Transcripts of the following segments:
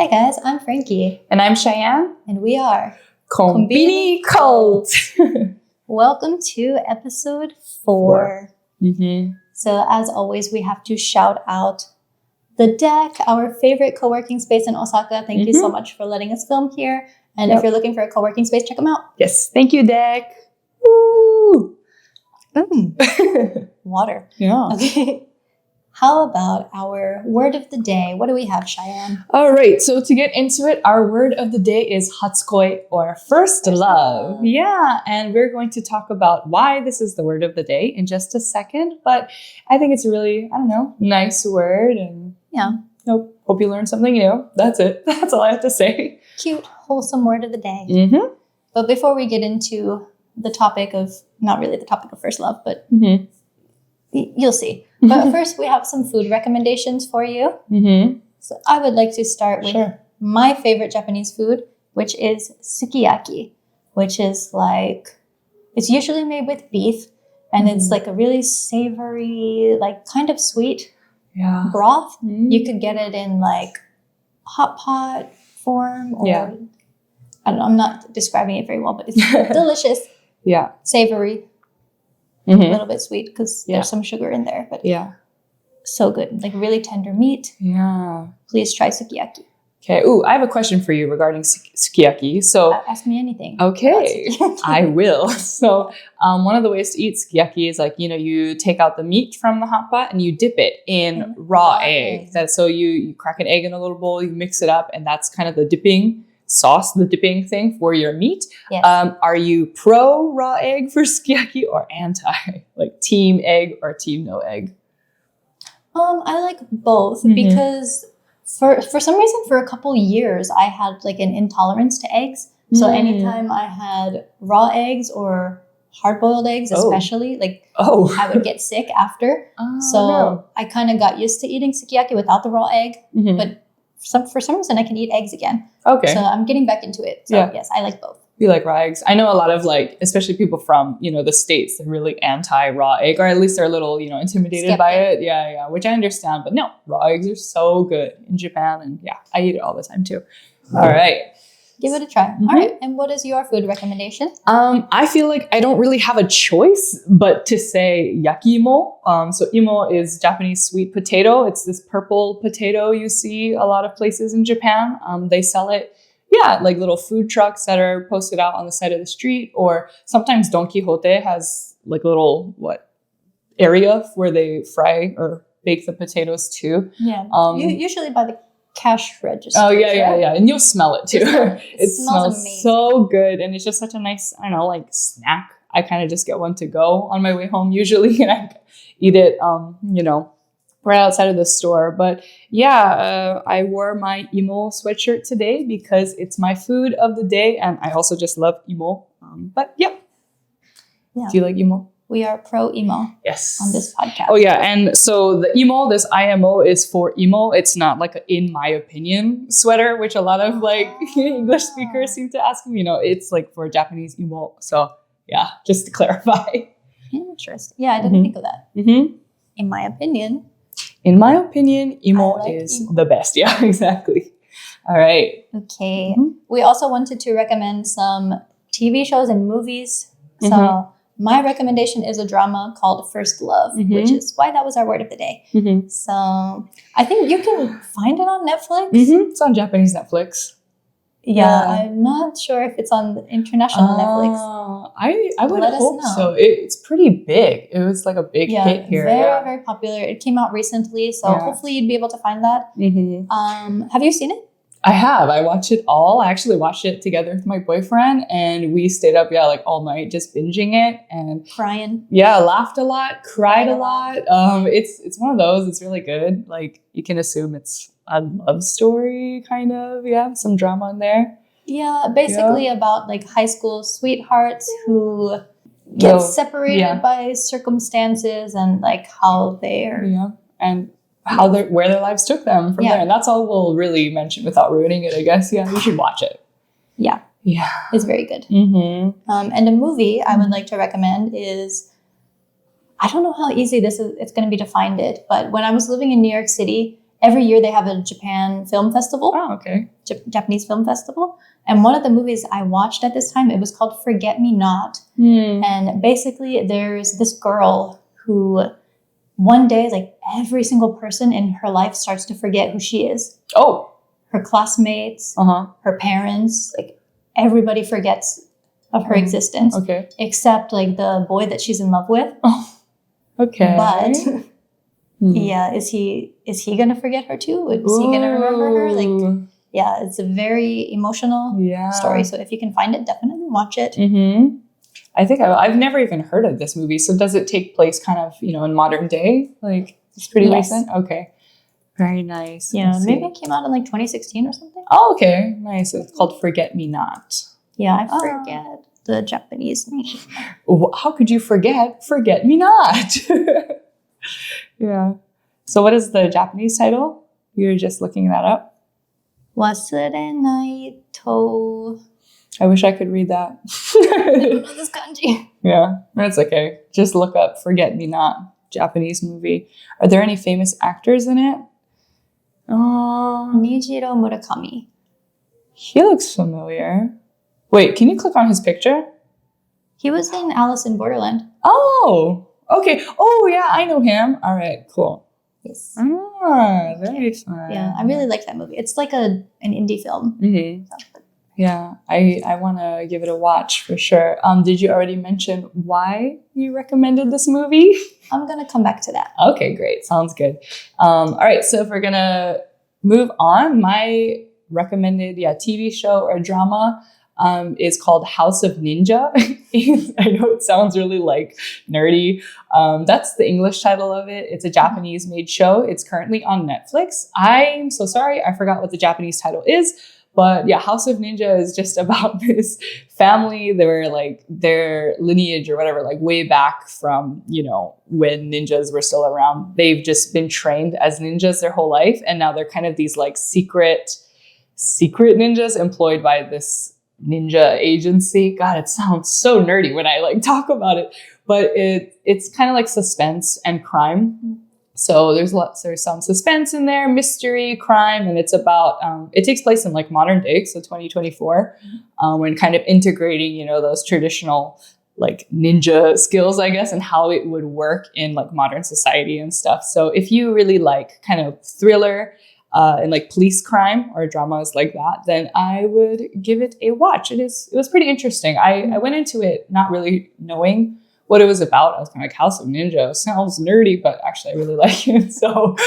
Hi guys, I'm Frankie. And I'm Cheyenne. And we are Conbini Cult. Welcome to episode 4. Mm-hmm. So as always, we have to shout out The Deck, our favorite co-working space in Osaka. Thank you so much for letting us film here. And if you're looking for a co-working space, check them out. Yes, thank you, Deck. Woo! Water. Yeah. Okay. How about our word of the day? What do we have, Cheyenne? All right, so to get into it, our word of the day is hatsukoi, or first love. Yeah, and we're going to talk about why this is the word of the day in just a second. But I think it's a really, nice word. And hope you learned something new. That's it. That's all I have to say. Cute, wholesome word of the day. Mm-hmm. But before we get into the topic of, not really the topic of first love, but you'll see. But first, we have some food recommendations for you. Mm-hmm. So I would like to start with my favorite Japanese food, which is sukiyaki, which is like, it's usually made with beef, and it's like a really savory, like kind of sweet broth. Mm-hmm. You could get it in like hot pot form, or I don't know, I'm not describing it very well, but it's delicious. Yeah. Savory. A little bit sweet because there's some sugar in there, but so good. Like really tender meat. Yeah. Please try sukiyaki. Okay. Ooh, I have a question for you regarding sukiyaki. So ask me anything. Okay, I will. So one of the ways to eat sukiyaki is like, you take out the meat from the hot pot and you dip it in raw egg. So you crack an egg in a little bowl, you mix it up, and that's kind of the dipping sauce, the dipping thing for your meat. Yes. Are you pro raw egg for sukiyaki or anti? Like team egg or team no egg? I like both because for some reason for a couple years I had like an intolerance to eggs. So anytime I had raw eggs or hard-boiled eggs, especially, I would get sick after. I kind of got used to eating sukiyaki without the raw egg, but for some reason I can eat eggs again. Okay. So I'm getting back into it. So yes, I like both. You like raw eggs? I know a lot of especially people from, the States, they're really anti-raw egg, or at least they're a little, intimidated by it. Yeah, which I understand. But no, raw eggs are so good in Japan. And I eat it all the time too. All right. Give it a try. All right. And what is your food recommendation? I feel like I don't really have a choice but to say yakimo. So imo is Japanese sweet potato. It's this purple potato you see a lot of places in Japan. They sell it, like little food trucks that are posted out on the side of the street, or sometimes Don Quixote has like little area where they fry or bake the potatoes too. Yeah. Usually by the cash register. Oh yeah. And you'll smell it too. It smells amazing. So good. And it's just such a nice, snack. I kind of just get one to go on my way home usually, and I eat it, right outside of the store. But I wore my imo sweatshirt today because it's my food of the day. And I also just love imo. Do you like imo? We are pro emo. Yes. On this podcast. Oh yeah, and so the emo, this IMO is for emo. It's not like a in my opinion sweater, which a lot of English speakers seem to ask me. It's like for Japanese emo. So just to clarify. Interesting. Yeah, I didn't think of that. Mm-hmm. In my opinion, emo is the best. Yeah, exactly. All right. Okay. We also wanted to recommend some TV shows and movies. So my recommendation is a drama called First Love, which is why that was our word of the day. So I think you can find it on Netflix. It's on Japanese Netflix. Yeah, I'm not sure if it's on the international Netflix. I would hope so. It's pretty big. It was like a big hit here. Very, very popular. It came out recently, so hopefully you'd be able to find that. Have you seen it? I have. I watched it all. I actually watched it together with my boyfriend, and we stayed up, all night just binging it and crying. Yeah, laughed a lot, cried a lot. It's one of those. It's really good. Like you can assume it's a love story, kind of. Yeah, some drama in there. Yeah, basically about high school sweethearts who get separated by circumstances and how they're and where their lives took them from there. And that's all we'll really mention without ruining it, I guess. Yeah, you should watch it. Yeah. It's very good. And a movie I would like to recommend is, I don't know how easy it's going to be to find it, but when I was living in New York City, every year they have a Japan film festival. Oh, okay. Japanese film festival. And one of the movies I watched at this time, it was called Forget Me Not. And basically there's this girl who one day, like every single person in her life starts to forget who she is. Oh. Her classmates, her parents, like everybody forgets of her existence. Okay. Except like the boy that she's in love with. Oh. Okay. But yeah, is he gonna forget her too? Is he gonna remember her? Like, yeah, it's a very emotional story. So if you can find it, definitely watch it. I think I've never even heard of this movie. So does it take place kind of, in modern day? Like, it's pretty recent? Okay. Very nice. Yeah, maybe it came out in like 2016 or something. Oh, okay. Nice. It's called Forget Me Not. Yeah, I forget the Japanese name. How could you forget Forget Me Not? Yeah. So what is the Japanese title? You're just looking that up? Wasurenai to... I wish I could read that. I don't know this kanji. Yeah, that's okay. Just look up Forget Me Not, Japanese movie. Are there any famous actors in it? Nijiro Murakami. He looks familiar. Wait, can you click on his picture? He was in Alice in Borderland. Oh, okay. Oh, yeah, I know him. All right, cool. Yes. Very fun. Yeah, I really like that movie. It's like an indie film. Yeah, I want to give it a watch for sure. Did you already mention why you recommended this movie? I'm going to come back to that. Okay, great. Sounds good. All right, so if we're going to move on, my recommended TV show or drama is called House of Ninja. I know it sounds really like nerdy. That's the English title of it. It's a Japanese made show. It's currently on Netflix. I'm so sorry. I forgot what the Japanese title is. But yeah, House of Ninja is just about this family. They were like their lineage or whatever, like way back from, when ninjas were still around. They've just been trained as ninjas their whole life. And now they're kind of these like secret ninjas employed by this ninja agency. God, it sounds so nerdy when I like talk about it, but it's kind of like suspense and crime. So there's some suspense in there, mystery, crime, and it's about, it takes place in like modern day, so 2024, when kind of integrating, those traditional like ninja skills, I guess, and how it would work in like modern society and stuff. So if you really like kind of thriller and like police crime or dramas like that, then I would give it a watch. It was pretty interesting. I went into it not really knowing what it was about. I was kind of like, House of Ninja sounds nerdy, but actually I really like it. So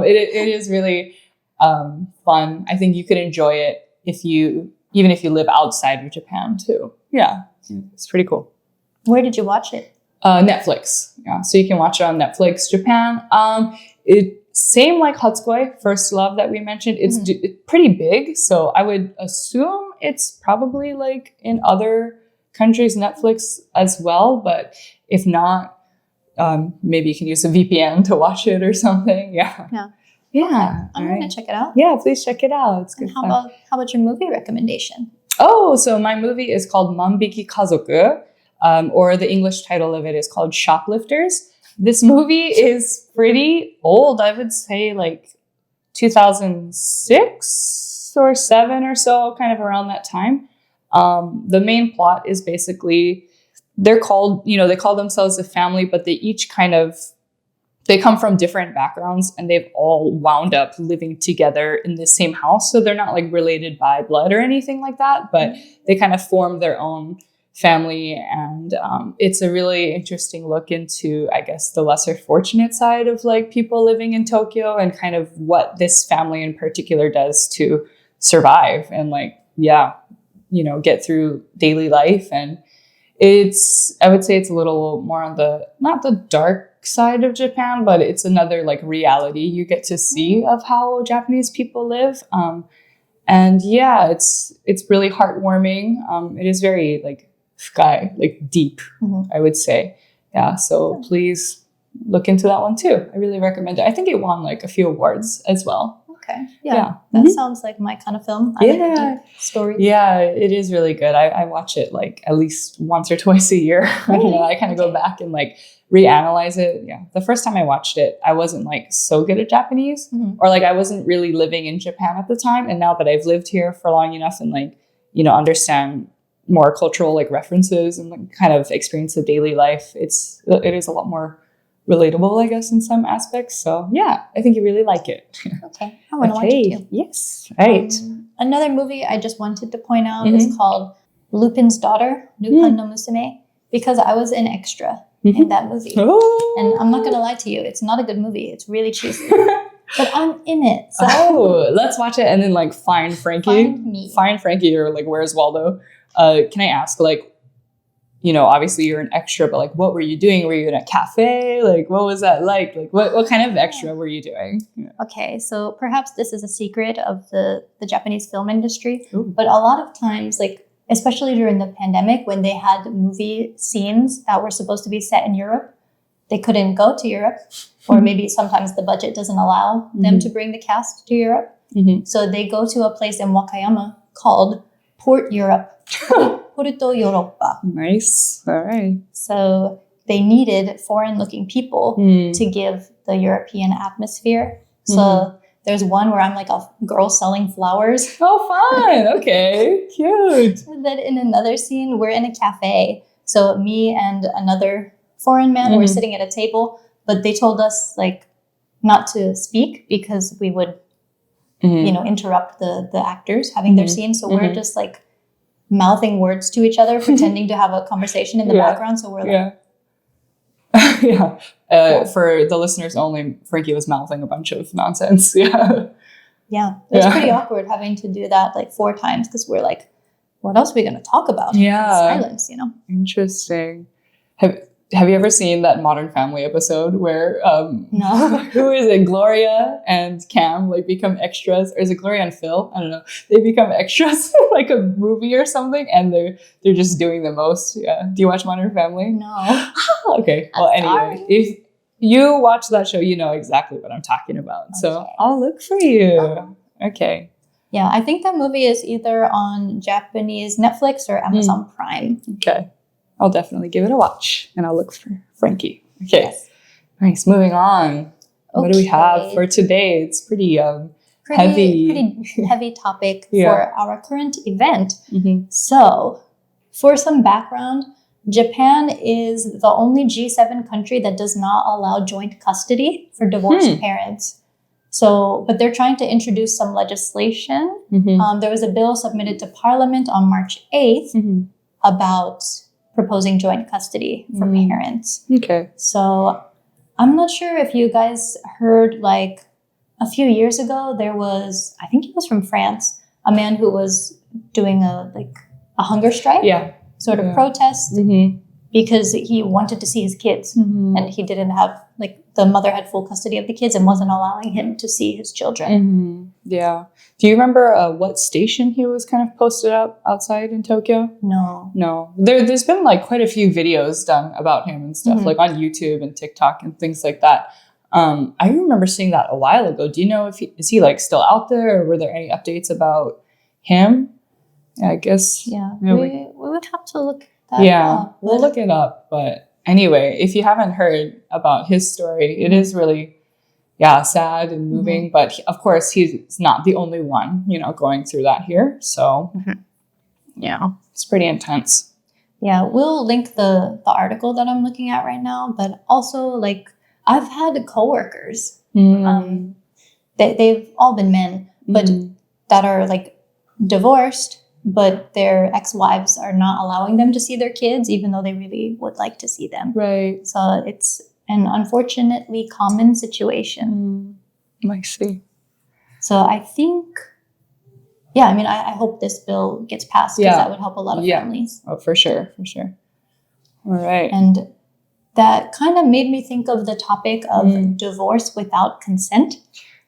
it is really fun. I think you could enjoy it even if you live outside of Japan too. Yeah, it's pretty cool. Where did you watch it? Netflix. Yeah, so you can watch it on Netflix Japan. Same like hatsukoi, First Love that we mentioned. It's pretty big, so I would assume it's probably like in other countries Netflix as well, but if not, maybe you can use a VPN to watch it or something. Yeah. Okay. I'm gonna check it out. Yeah, please check it out. It's good. And how about your movie recommendation? Oh, so my movie is called Manbiki Kazoku, or the English title of it is called Shoplifters. This movie is pretty old. I would say like 2006 or 7 or so, kind of around that time. The main plot is basically they call themselves a family, but they each they come from different backgrounds and they've all wound up living together in the same house. So they're not like related by blood or anything like that, but they kind of form their own family. And it's a really interesting look into, I guess, the lesser fortunate side of like people living in Tokyo and kind of what this family in particular does to survive and like, get through daily life. And I would say it's a little more on not the dark side of Japan, but it's another like reality you get to see of how Japanese people live. And yeah, it's really heartwarming. It is very like fukai, like deep, I would say. Yeah, so please look into that one too. I really recommend it. I think it won like a few awards as well. Okay. Yeah. That sounds like my kind of film. I like deep stories. Yeah, it is really good. I watch it like at least once or twice a year. Really? I kind of go back and like reanalyze it. Yeah. The first time I watched it, I wasn't like so good at Japanese, or like I wasn't really living in Japan at the time. And now that I've lived here for long enough and like, you know, understand more cultural like references and like kind of experience the daily life, it is a lot more relatable, I guess, in some aspects. So yeah, I think you really like it. Okay. I want to watch it too. Yes. Right. Another movie I just wanted to point out is called Lupin's Daughter, Lupin no Musume, because I was an extra in that movie. Oh. And I'm not going to lie to you, it's not a good movie. It's really cheesy. But I'm in it. So let's watch it and then like find Frankie. Find Frankie or like where's Waldo? Can I ask, like, you know, obviously you're an extra, but like, what were you doing? Were you in a cafe? Like, what was that like? Like, what kind of extra were you doing? Yeah. Okay, so perhaps this is a secret of the Japanese film industry, but a lot of times, like, especially during the pandemic, when they had movie scenes that were supposed to be set in Europe, they couldn't go to Europe, or maybe sometimes the budget doesn't allow them to bring the cast to Europe. So they go to a place in Wakayama called Port Europe. Porto Europa. Nice. All right. So they needed foreign-looking people to give the European atmosphere. So there's one where I'm like a girl selling flowers. Oh, fun. Okay. Cute. And then in another scene, we're in a cafe. So me and another foreign man were sitting at a table, but they told us like not to speak because we would, you know, interrupt the actors having their scene. So we're just like mouthing words to each other, pretending to have a conversation in the background. So we're like, for the listeners only, Frankie was mouthing a bunch of nonsense. Yeah. Yeah. It was pretty awkward having to do that like 4 times because we're like, what else are we going to talk about? Yeah. Silence, you know? Interesting. Have you ever seen that Modern Family episode where no, who is it? Gloria and Cam like become extras, or is it Gloria and Phil? I don't know. They become extras in like a movie or something, and they're just doing the most. Yeah. Do you watch Modern Family? no. Okay. Well, anyway, if you watch that show, you know exactly what I'm talking about. So I'll look for you. Okay. Yeah, I think that movie is either on Japanese Netflix or Amazon Prime. Okay. I'll definitely give it a watch, and I'll look for Frankie. Okay. Yes. Nice. Moving on. What do we have for today? It's pretty heavy topic for our current event. So, for some background, Japan is the only G7 country that does not allow joint custody for divorced parents. So, but they're trying to introduce some legislation. There was a bill submitted to Parliament on March 8th about proposing joint custody for parents. Okay. So I'm not sure if you guys heard, like a few years ago, there was, I think it was from France, a man who was doing a hunger strike, sort of protest, because he wanted to see his kids and he didn't have, like, the mother had full custody of the kids and wasn't allowing him to see his children. Yeah. Do you remember what station he was kind of posted up outside in Tokyo? No. There's been like quite a few videos done about him and stuff, like on YouTube and TikTok and things like that. I remember seeing that a while ago. Do you know if is he like still out there, or were there any updates about him? I guess. Yeah. We would have to look that up. We'll look it up. But anyway, if you haven't heard about his story, it is really, sad and moving. But of course, he's not the only one, going through that here. So, it's pretty intense. Yeah, we'll link the article that I'm looking at right now. But also, like, I've had coworkers. They've all been men, but that are like divorced, but their ex-wives are not allowing them to see their kids, even though they really would like to see them. Right. So it's an unfortunately common situation. I see. So I think, I hope this bill gets passed, because that would help a lot of families. Oh, for sure. All right. And that kind of made me think of the topic of divorce without consent,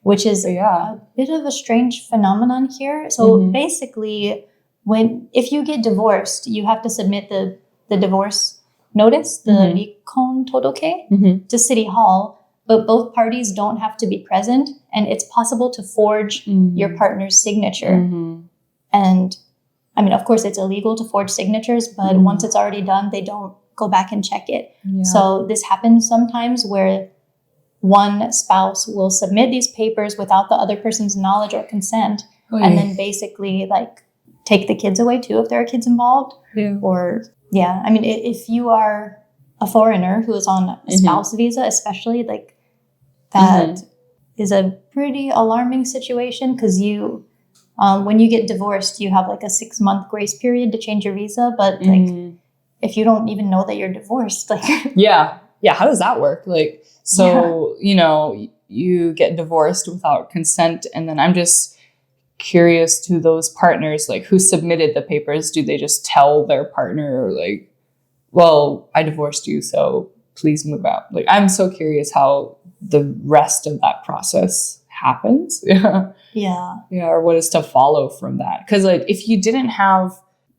which is a bit of a strange phenomenon here. So basically, if you get divorced, you have to submit the divorce notice, the Rikon Todoke, to City Hall. but both parties don't have to be present, and it's possible to forge your partner's signature. And I mean, of course, it's illegal to forge signatures, but once it's already done, they don't go back and check it. So this happens sometimes where one spouse will submit these papers without the other person's knowledge or consent, and then basically like take the kids away too if there are kids involved. Or I mean, if you are a foreigner who is on a spouse visa, especially, like that is a pretty alarming situation, because you when you get divorced, you have like a 6-month grace period to change your visa, but like if you don't even know that you're divorced, like how does that work? Like, so you know, you get divorced without consent, and then I'm just curious to those partners, like who submitted the papers, do they just tell their partner like, well, I divorced you, so please move out? Like, I'm so curious how the rest of that process happens. Or what is to follow from that. Because like, if you didn't have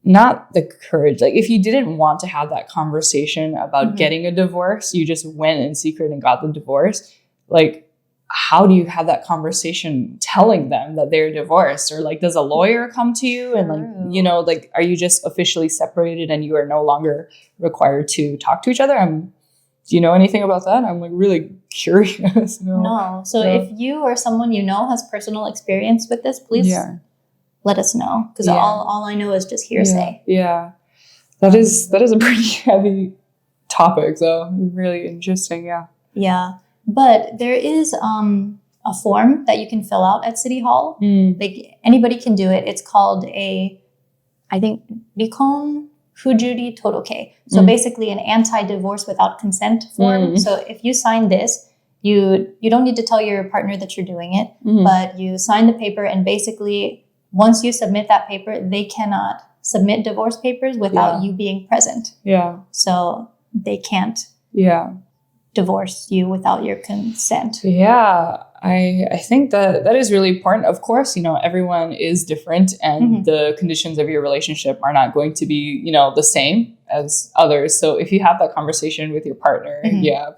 not the courage, like if you didn't want to have that conversation about getting a divorce, you just went in secret and got the divorce, like how do you have that conversation telling them that they're divorced? Or like, does a lawyer come to you and like, you know, like, are you just officially separated and you are no longer required to talk to each other? Do you know anything about that? I'm like really curious. No. So if you or someone you know has personal experience with this, please let us know. Because all I know is just hearsay. That is a pretty heavy topic, though. Really interesting. But there is a form that you can fill out at City Hall. Like anybody can do it. It's called I think, Nikon Fujuri Toroke. So basically an anti-divorce without consent form. So if you sign this, you don't need to tell your partner that you're doing it, but you sign the paper, and basically once you submit that paper, they cannot submit divorce papers without you being present. So they can't divorce you without your consent. I think that is really important. Of course, you know, everyone is different, and the conditions of your relationship are not going to be, you know, the same as others. So if you have that conversation with your partner,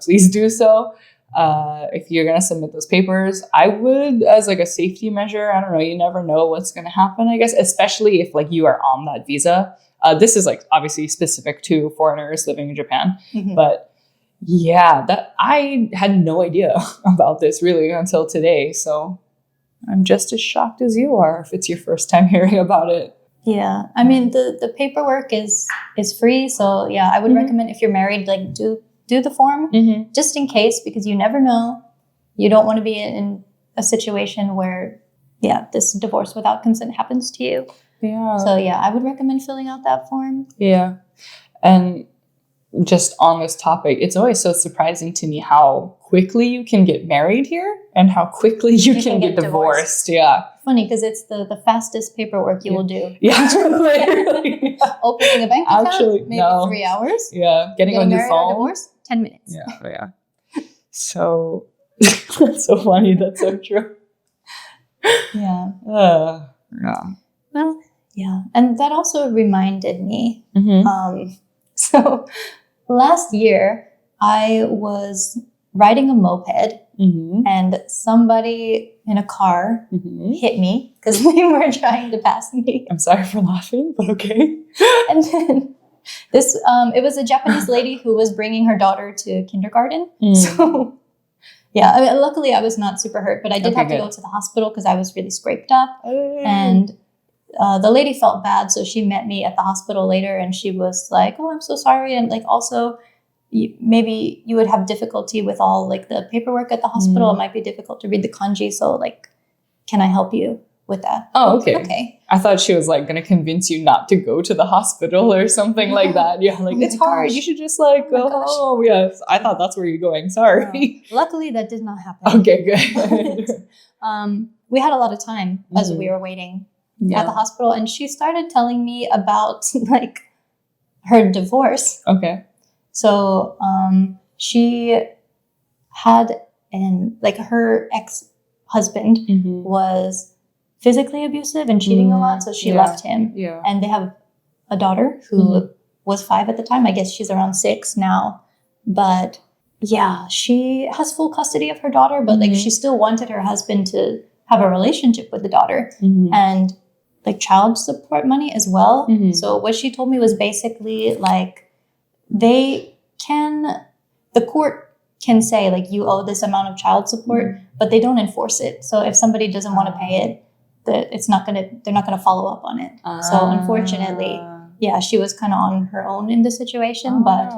please do so. If you're going to submit those papers, I would, as like a safety measure, I don't know, you never know what's going to happen, I guess, especially if like you are on that visa. This is like obviously specific to foreigners living in Japan, but that I had no idea about this really until today. So I'm just as shocked as you are if it's your first time hearing about it. I mean, the paperwork is free. So I would recommend, if you're married, like do the form just in case, because you never know. You don't want to be in a situation where this divorce without consent happens to you. So I would recommend filling out that form. And just on this topic, it's always so surprising to me how quickly you can get married here and how quickly you can get divorced. Funny, because it's the fastest paperwork you will do. Literally. Opening a bank account, maybe 3 hours. Getting on your phone. Divorce, 10 minutes. So that's so funny. That's so true. Well, and that also reminded me. So last year, I was riding a moped, and somebody in a car hit me because they were trying to pass me. I'm sorry for laughing, but okay. And then it was a Japanese lady who was bringing her daughter to kindergarten. So I mean, luckily I was not super hurt, but I did have to go to the hospital because I was really scraped up. And the lady felt bad, so she met me at the hospital later, and she was like, "Oh, I'm so sorry," and like also, maybe you would have difficulty with all like the paperwork at the hospital. It might be difficult to read the kanji, so like, can I help you with that? Oh, okay. I thought she was like gonna convince you not to go to the hospital or something like that. Like it's hard. You should just like go home. Yes, I thought that's where you're going. Sorry. Luckily, that did not happen. Okay, good. We had a lot of time as we were waiting at the hospital, and she started telling me about like her divorce. So she had her ex-husband was physically abusive and cheating a lot, so she left him. And they have a daughter who was 5 at the time. I guess she's around 6 now. But Yeah, she has full custody of her daughter, but like she still wanted her husband to have a relationship with the daughter and like child support money as well. So what she told me was basically like the court can say like you owe this amount of child support, but they don't enforce it. So if somebody doesn't want to pay it, they're not gonna follow up on it. So unfortunately, yeah, she was kind of on her own in the situation, but.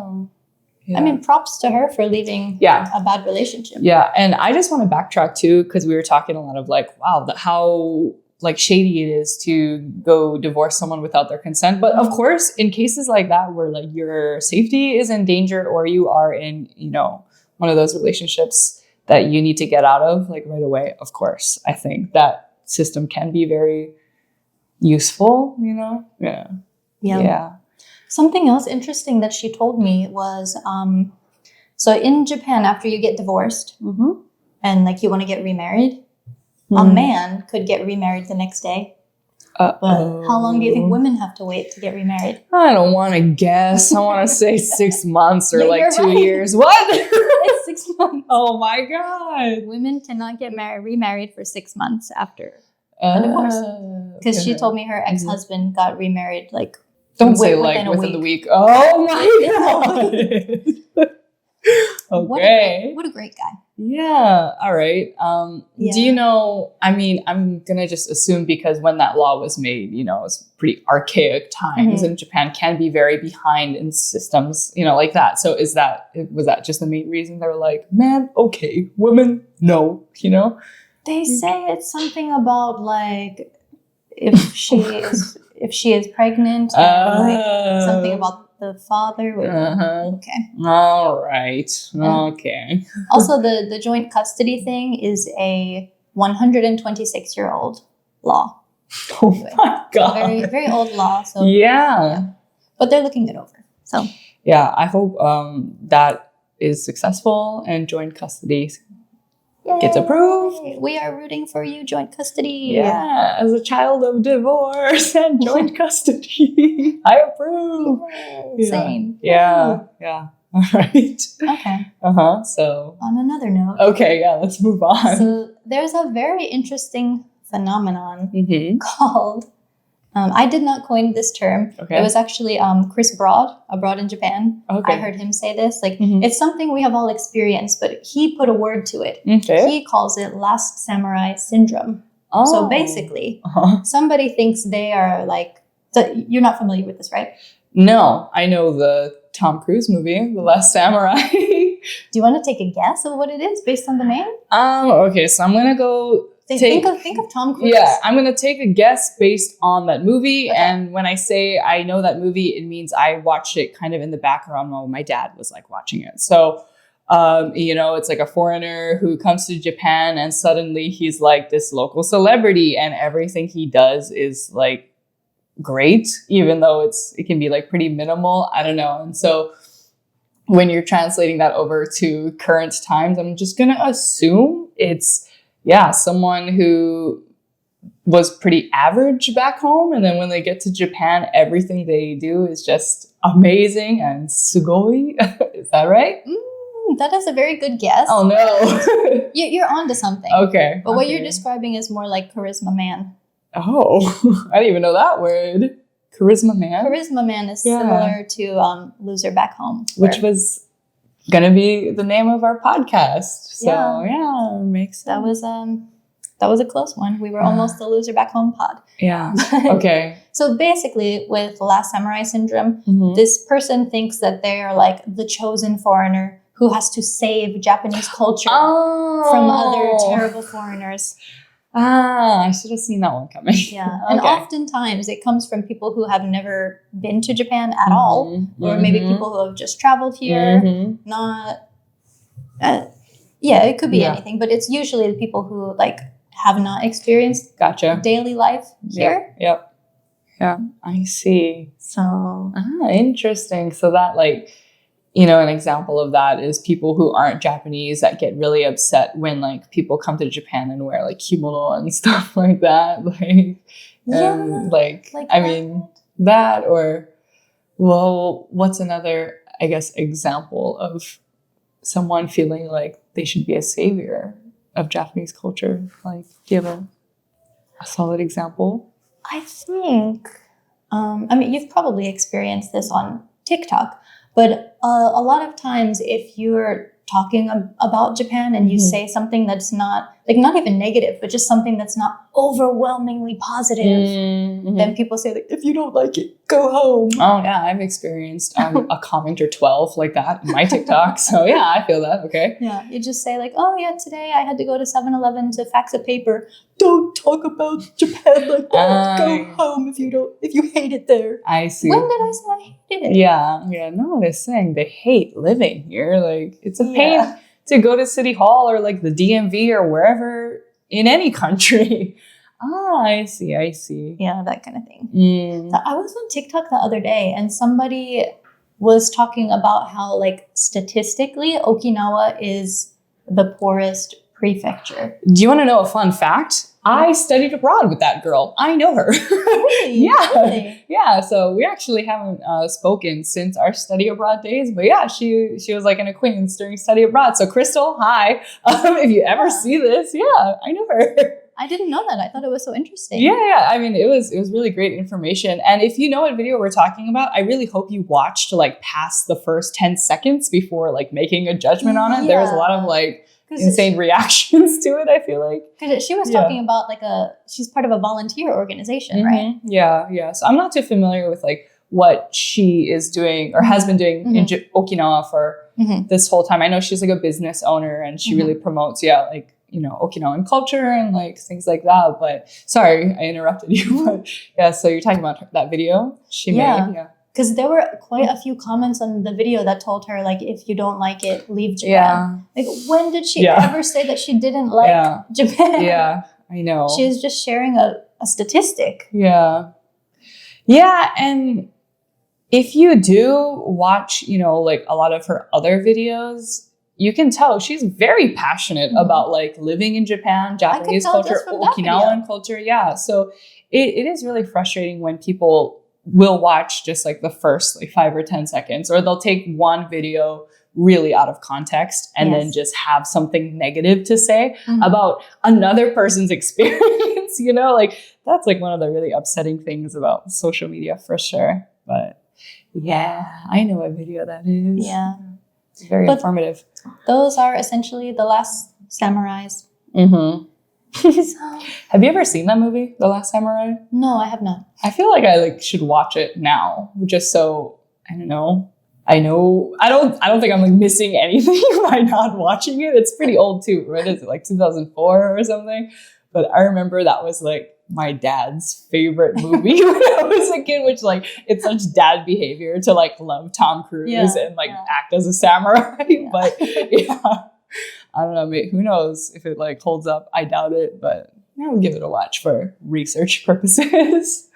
Yeah. I mean, props to her for leaving a bad relationship. Yeah. And I just want to backtrack too, because we were talking a lot of like, wow, how like shady it is to go divorce someone without their consent. But of course, in cases like that where like your safety is in danger or you are in, you know, one of those relationships that you need to get out of like right away, of course, I think that system can be very useful, you know? Yeah. Something else interesting that she told me was, so in Japan, after you get divorced and like you want to get remarried, a man could get remarried the next day. But how long do you think women have to wait to get remarried? I don't want to guess. I want to say 6 months or like 2 years. What? It's 6 months. Oh my God. Women cannot get remarried for 6 months after a divorce. Because she told me her ex-husband got remarried like Don't say like within the week. Oh my God. Okay. What a great guy. Yeah. All right. Do you know, I mean, I'm going to just assume because when that law was made, you know, it's pretty archaic times and Japan can be very behind in systems, you know, like that. So was that just the main reason they were like, man, okay, women, no, you know? They say it's something about like, if she is pregnant, and like something about the father. Okay. All right. Okay. Also, the joint custody thing is a 126-year-old law. Oh my God. Very, very old law. So yeah. But they're looking it over. So yeah, I hope that is successful and joint custody gets approved. We are rooting for you, joint custody. Yeah, as a child of divorce and joint custody, I approve. Same. Yeah. All right. Okay. So on another note. Okay, yeah, let's move on. So there's a very interesting phenomenon called. I did not coin this term. Okay. It was actually Chris Abroad in Japan. Okay. I heard him say this. Like it's something we have all experienced, but he put a word to it. Okay. He calls it last samurai syndrome. Oh. So basically, somebody thinks they are like. So you're not familiar with this, right? No, I know the Tom Cruise movie, The Last Samurai. Do you want to take a guess of what it is based on the name? Okay, so I'm gonna go. Think of Tom Cruise. Yeah, I'm going to take a guess based on that movie. Okay. And when I say I know that movie, it means I watched it kind of in the background while my dad was like watching it. So, you know, it's like a foreigner who comes to Japan and suddenly he's like this local celebrity and everything he does is like great, even though it can be like pretty minimal. I don't know. And so when you're translating that over to current times, I'm just going to assume it's someone who was pretty average back home. And then when they get to Japan, everything they do is just amazing and sugoi. Is that right? That is a very good guess. Oh, no. You're onto something. Okay. But what you're describing is more like charisma man. Oh, I didn't even know that word. Charisma man? Charisma man is similar to loser back home. Which was gonna be the name of our podcast. So yeah, makes sense. That was a close one. We were almost the loser back home pod. Yeah. Okay. So basically with Last Samurai Syndrome, this person thinks that they are like the chosen foreigner who has to save Japanese culture from other terrible foreigners. I should have seen that one coming. Yeah. And oftentimes it comes from people who have never been to Japan at all, or maybe people who have just traveled here, it could be anything, but it's usually the people who like have not experienced daily life here. Yep. Yeah, I see. So interesting. So that like, you know, an example of that is people who aren't Japanese that get really upset when like people come to Japan and wear like kimono and stuff like that. I mean that, or well, what's another, I guess, example of someone feeling like they should be a savior of Japanese culture? Like, do you have a solid example? I think, I mean, you've probably experienced this on TikTok, but a lot of times if you're talking about Japan and you say something that's not, like, not even negative, but just something that's not overwhelmingly positive, then people say, like, if you don't like it, go home. Oh, yeah, I've experienced a comment or 12 like that in my TikTok. So, yeah, I feel that. Okay. Yeah, you just say, like, oh, yeah, today I had to go to 7-Eleven to fax a paper. Don't talk about Japan like that. Go home if you hate it there. I see. When did I say I hated it? Yeah. No, they're saying they hate living here. Like, it's a pain to go to City Hall or like the DMV or wherever in any country. I see. Yeah, that kind of thing. I was on TikTok the other day and somebody was talking about how, like, statistically, Okinawa is the poorest prefecture. Do you want to know a fun fact? I studied abroad with that girl. I know her. Really? Yeah. Really? Yeah. So we actually haven't spoken since our study abroad days. But yeah, she was like an acquaintance during study abroad. So Crystal, hi. If you ever see this, yeah, I know her. I didn't know that. I thought it was so interesting. Yeah. I mean, it was really great information. And if you know what video we're talking about, I really hope you watched like past the first 10 seconds before like making a judgment on it. There was a lot of like insane reactions to it, I feel like. Because she was talking about like she's part of a volunteer organization, right? Yeah. So I'm not too familiar with like what she is doing or has been doing in Okinawa for this whole time. I know she's like a business owner and she really promotes, like, you know, Okinawan culture and like things like that. But sorry, I interrupted you. But yeah, so you're talking about that video she made. Yeah. Because there were quite a few comments on the video that told her, like, if you don't like it, leave Japan. Like, when did she ever say that she didn't like Japan? Yeah, I know. She was just sharing a statistic. Yeah, and if you do watch, you know, like a lot of her other videos, you can tell she's very passionate about like living in Japan, Japanese culture, Okinawan culture. Yeah, so it is really frustrating when people will watch just like the first like 5 or 10 seconds, or they'll take one video really out of context and then just have something negative to say about another person's experience, you know, like that's like one of the really upsetting things about social media for sure. But yeah, I know what video that is. Yeah. It's very informative. Those are essentially the last samurais. Have you ever seen that movie, The Last Samurai? No, I have not. I feel like I like should watch it now, just so I don't know. I don't think I'm like missing anything by not watching it. It's pretty old too, right? Is it like 2004 or something? But I remember that was like my dad's favorite movie when I was a kid, which like it's such dad behavior to like love Tom Cruise and like act as a samurai. But I don't know. Who knows if it like holds up? I doubt it, but I would give it a watch for research purposes.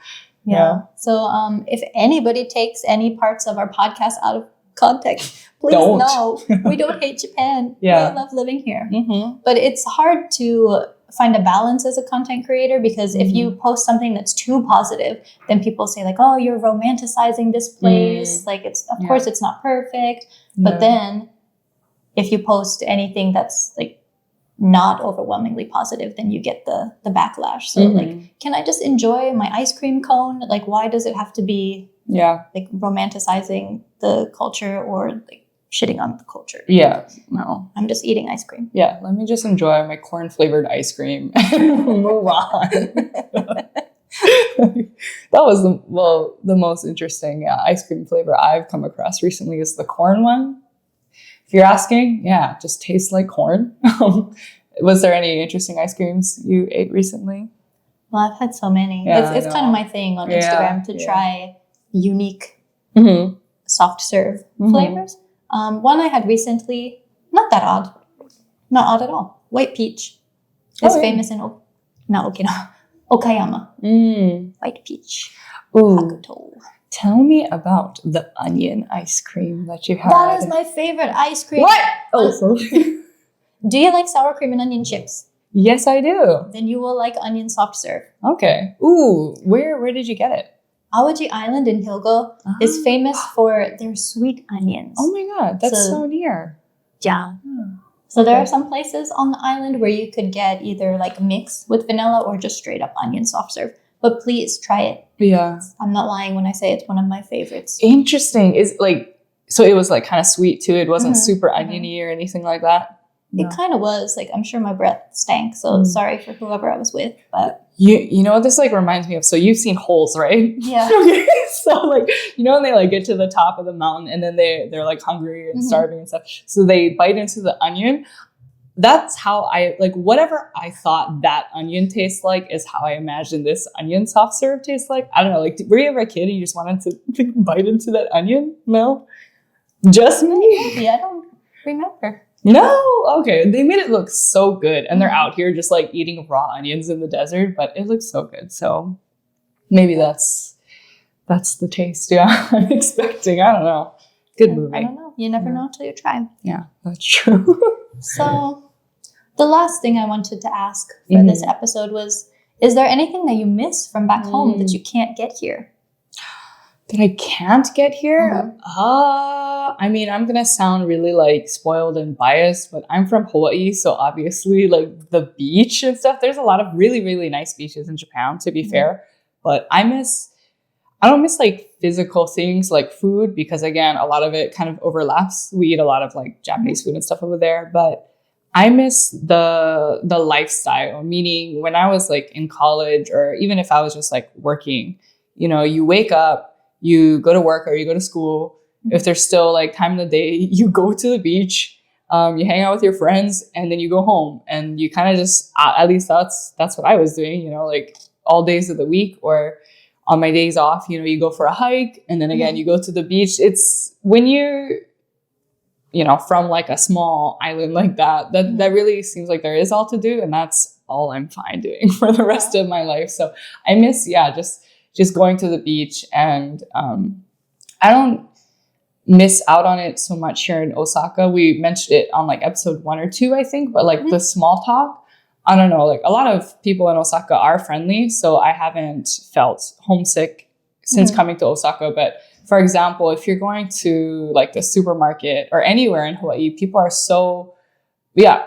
Yeah. So if anybody takes any parts of our podcast out of context, please know we don't hate Japan. We love living here. But it's hard to find a balance as a content creator because if you post something that's too positive, then people say like, oh, you're romanticizing this place. Like it's, of course it's not perfect. But then if you post anything that's like not overwhelmingly positive, then you get the backlash. So like, can I just enjoy my ice cream cone? Like, why does it have to be like romanticizing the culture or like shitting on the culture? Yeah, no. I'm just eating ice cream. Yeah, let me just enjoy my corn flavored ice cream and move on. That was the most interesting ice cream flavor I've come across recently is the corn one. If you're asking, it just tastes like corn. Was there any interesting ice creams you ate recently? Well, I've had so many. It's kind of my thing on Instagram to try unique soft serve flavors. One I had recently, not that odd. Not odd at all. White peach. It's famous in not Okinawa. Okayama. White peach. Hakuto. Tell me about the onion ice cream that you had. That is my favorite ice cream. What? Oh, sorry. Do you like sour cream and onion chips? Yes, I do. Then you will like onion soft serve. Okay. Ooh, where did you get it? Awaji Island in Hyogo is famous for their sweet onions. Oh my god, that's so near. Yeah. So there are some places on the island where you could get either like mix with vanilla or just straight up onion soft serve. But please try it. Yeah. I'm not lying when I say it's one of my favorites. Interesting. Is like, so it was like kind of sweet too. It wasn't super oniony or anything like that. It kind of was. Like, I'm sure my breath stank. So sorry for whoever I was with. But you know what this like reminds me of? So you've seen Holes, right? Yeah. Okay. So like, you know, when they like get to the top of the mountain and then they're like hungry and starving and stuff. So they bite into the onion. That's how I like whatever I thought that onion tastes like is how I imagine this onion soft serve tastes like. I don't know. Like, were you ever a kid and you just wanted to bite into that onion? No, just me. Yeah, I don't remember. No, okay. They made it look so good, and they're out here just like eating raw onions in the desert, but it looks so good. So maybe that's the taste. Yeah, I'm expecting. I don't know. Good movie. I don't know. You never know until you try. Yeah, that's true. So the last thing I wanted to ask for this episode was, is there anything that you miss from back home that you can't get here? That I can't get here? I mean, I'm going to sound really like spoiled and biased, but I'm from Hawaii. So obviously like the beach and stuff, there's a lot of really, really nice beaches in Japan, to be fair. But I don't miss like physical things like food, because again, a lot of it kind of overlaps. We eat a lot of like Japanese food and stuff over there, but I miss the lifestyle, meaning when I was like in college, or even if I was just like working, you know, you wake up, you go to work or you go to school. If there's still like time in the day, you go to the beach, you hang out with your friends, and then you go home, and you kind of just, at least that's what I was doing, you know, like all days of the week, or on my days off, you know, you go for a hike, and then again, you go to the beach. It's when you're, you know, from like a small island like that really seems like there is all to do. And that's all I'm fine doing for the rest of my life. So I miss, just going to the beach. And I don't miss out on it so much here in Osaka. We mentioned it on like episode 1 or 2, I think, but like the small talk, I don't know, like a lot of people in Osaka are friendly. So I haven't felt homesick since coming to Osaka. But for example, if you're going to like the supermarket or anywhere in Hawaii, people are so,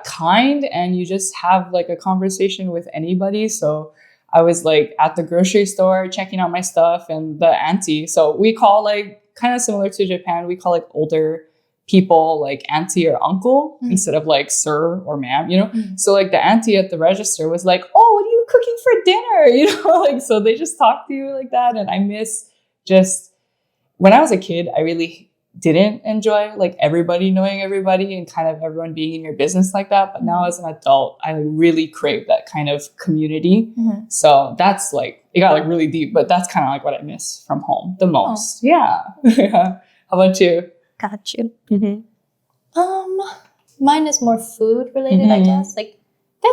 kind, and you just have like a conversation with anybody. So I was like at the grocery store checking out my stuff, and the auntie, so we call like kind of similar to Japan, we call like older people like auntie or uncle instead of like sir or ma'am, you know? So like the auntie at the register was like, oh, what are you cooking for dinner? You know, like, so they just talk to you like that. And I miss just, when I was a kid, I really didn't enjoy like everybody knowing everybody and kind of everyone being in your business like that. But now as an adult, I really crave that kind of community. So that's like, it got like really deep, but that's kind of like what I miss from home the most. Yeah. How about you? Got you. Mine is more food related, I guess. Like,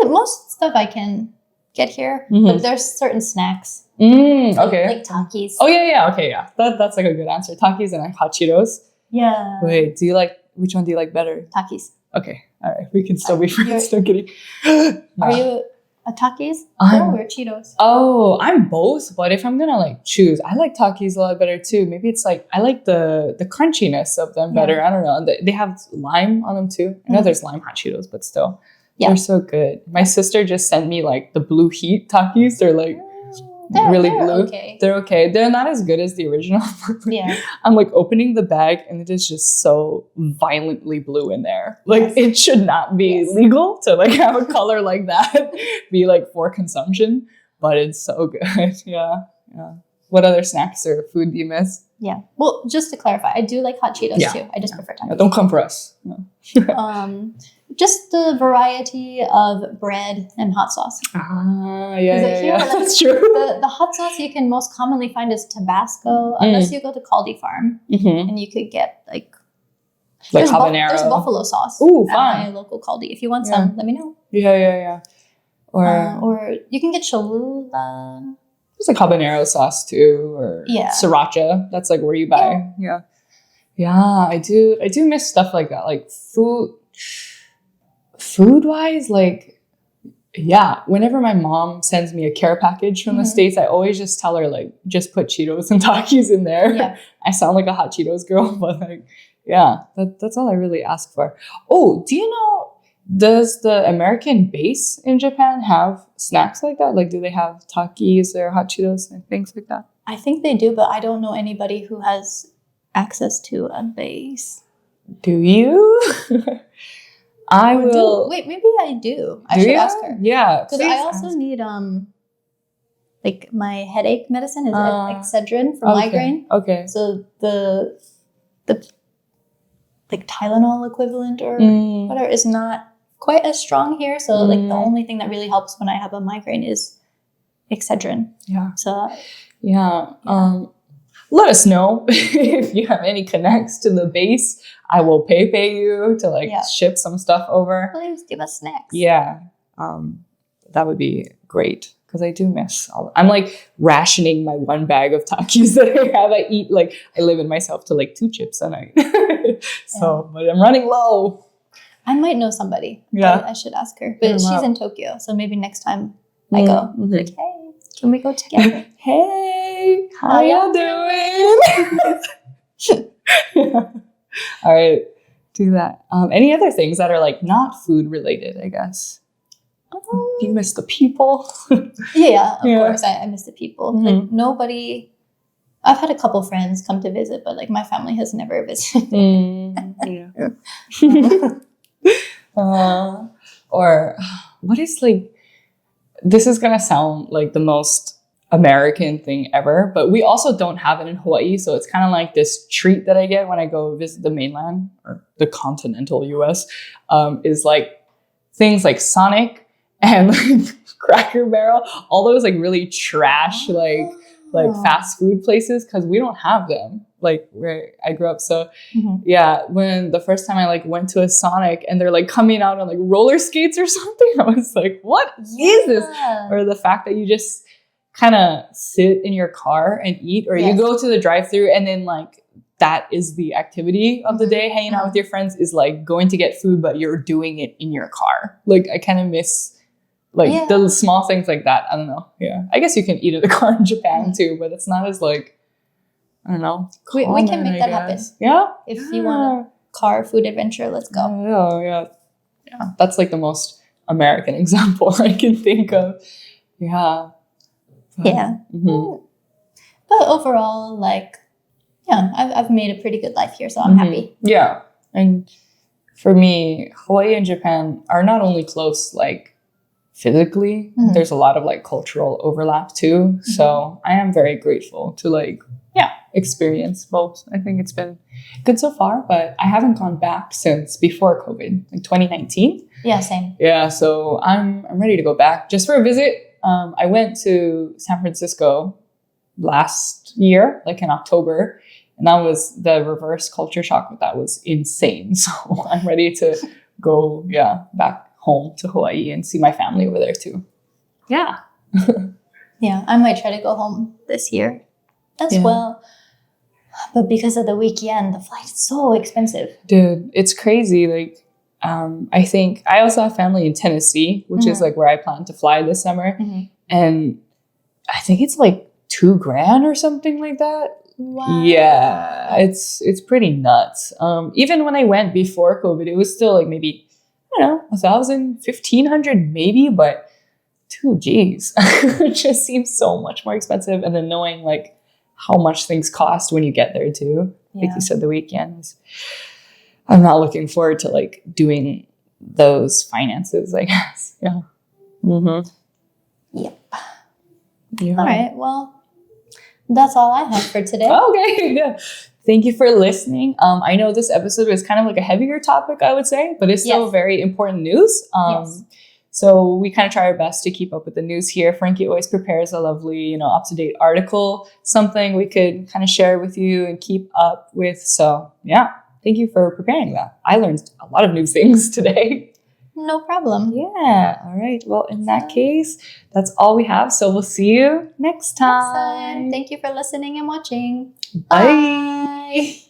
most stuff I can get here, but there's certain snacks. Okay. Like Takis. Oh yeah. Okay, yeah. That's like a good answer. Takis and like hot Cheetos. Yeah. Wait, which one do you like better? Takis. Okay. All right. We can still be friends. No kidding. Are you a Takis or Cheetos? Oh, I'm both. But if I'm going to like choose, I like Takis a lot better too. Maybe it's like, I like the crunchiness of them better. I don't know. They have lime on them too. I know there's lime hot Cheetos, but still. Yeah. They're so good. My sister just sent me like the blue heat Takis. They're like really blue. Okay. They're okay. They're not as good as the original. Yeah. I'm like opening the bag and it is just so violently blue in there. Like it should not be legal to like have a color like that be like for consumption, but it's so good. Yeah. What other snacks or food do you miss? Yeah. Well, just to clarify, I do like hot Cheetos too. I just prefer Takis. Don't come for us. No. Just the variety of bread and hot sauce. Yeah. That's true. The hot sauce you can most commonly find is Tabasco, unless you go to Caldi Farm, and you could get like habanero. There's buffalo sauce. Ooh, at my local Caldi. If you want some, let me know. Yeah. Or you can get Cholula. There's like habanero sauce too, or sriracha. That's like where you buy. Yeah. I do miss stuff like that, like food wise, like, whenever my mom sends me a care package from the States, I always just tell her, like, just put Cheetos and Takis in there. Yeah. I sound like a hot Cheetos girl, but like, yeah, that's all I really ask for. Oh, do you know, does the American base in Japan have snacks like that? Like, do they have Takis or hot Cheetos and things like that? I think they do, but I don't know anybody who has access to a base. Do you? I will. Wait, maybe I do. I should ask her. Yeah. Because I also need like my headache medicine is Excedrin for migraine. Okay. So the like Tylenol equivalent or whatever is not quite as strong here. So like the only thing that really helps when I have a migraine is Excedrin. Yeah. So yeah. Let us know if you have any connects to the base. I will pay you to like ship some stuff over. Please give us snacks. Yeah. That would be great. Because I do miss I'm like rationing my 1 bag of Takis that I have. I eat like, I limit myself to like 2 chips a night. But I'm running low. I might know somebody. Yeah. I should ask her. But she's in Tokyo. So maybe next time I go, like, hey, can we go together? Hey, how y'all doing? All right, do that. Any other things that are like not food related, I guess? You miss the people. Yeah, of course. I miss the people. Like nobody. I've had a couple friends come to visit, but like my family has never visited. Or what is like? This is gonna sound like the most American thing ever, but we also don't have it in Hawaii, so it's kind of like this treat that I get when I go visit the mainland or the continental U.S. Is like things like Sonic and like Cracker Barrel, all those like really trash like fast food places, because we don't have them like where I grew up. So yeah, when the first time I like went to a Sonic and they're like coming out on like roller skates or something, I was like, what is this? Or the fact that you just kind of sit in your car and eat, or you go to the drive-thru and then like that is the activity of the day. Hanging out with your friends is like going to get food, but you're doing it in your car. Like I kind of miss like the small things like that. I don't know. Yeah. I guess you can eat in the car in Japan too, but it's not as like, I don't know. We can make that happen. Yeah. If you want a car food adventure, let's go. Yeah. That's like the most American example I can think of. Yeah. Yeah. But overall, like, I've made a pretty good life here, so I'm happy. Yeah. And for me, Hawaii and Japan are not only close, like, physically, there's a lot of like cultural overlap too. So I am very grateful to like, experience both. I think it's been good so far, but I haven't gone back since before COVID, like 2019. Yeah, same. Yeah, so I'm ready to go back just for a visit. I went to San Francisco last year, like in October, and that was the reverse culture shock. That was insane. So I'm ready to go, back home to Hawaii and see my family over there too. Yeah. Yeah, I might try to go home this year as well. But because of the weekend, the flight's so expensive. Dude, it's crazy. Like, I think I also have family in Tennessee, which is like where I plan to fly this summer. And I think it's like $2,000 or something like that. Wow. Yeah, it's pretty nuts. Even when I went before COVID, it was still like maybe, I don't know, 1,000, 1,500 maybe, but geez, it just seems so much more expensive. And then knowing like how much things cost when you get there too. Like you said, the weekends. I'm not looking forward to like doing those finances, I guess. Yeah. Yep. Yeah. All right. Well, that's all I have for today. Okay. Yeah. Thank you for listening. I know this episode was kind of like a heavier topic, I would say, but it's still very important news. So we kind of try our best to keep up with the news here. Frankie always prepares a lovely, up-to-date article, something we could kind of share with you and keep up with. So yeah, thank you for preparing that. I learned a lot of new things today. No problem. Yeah. All right. Well, in that case, that's all we have. So we'll see you next time. Thank you for listening and watching. Bye.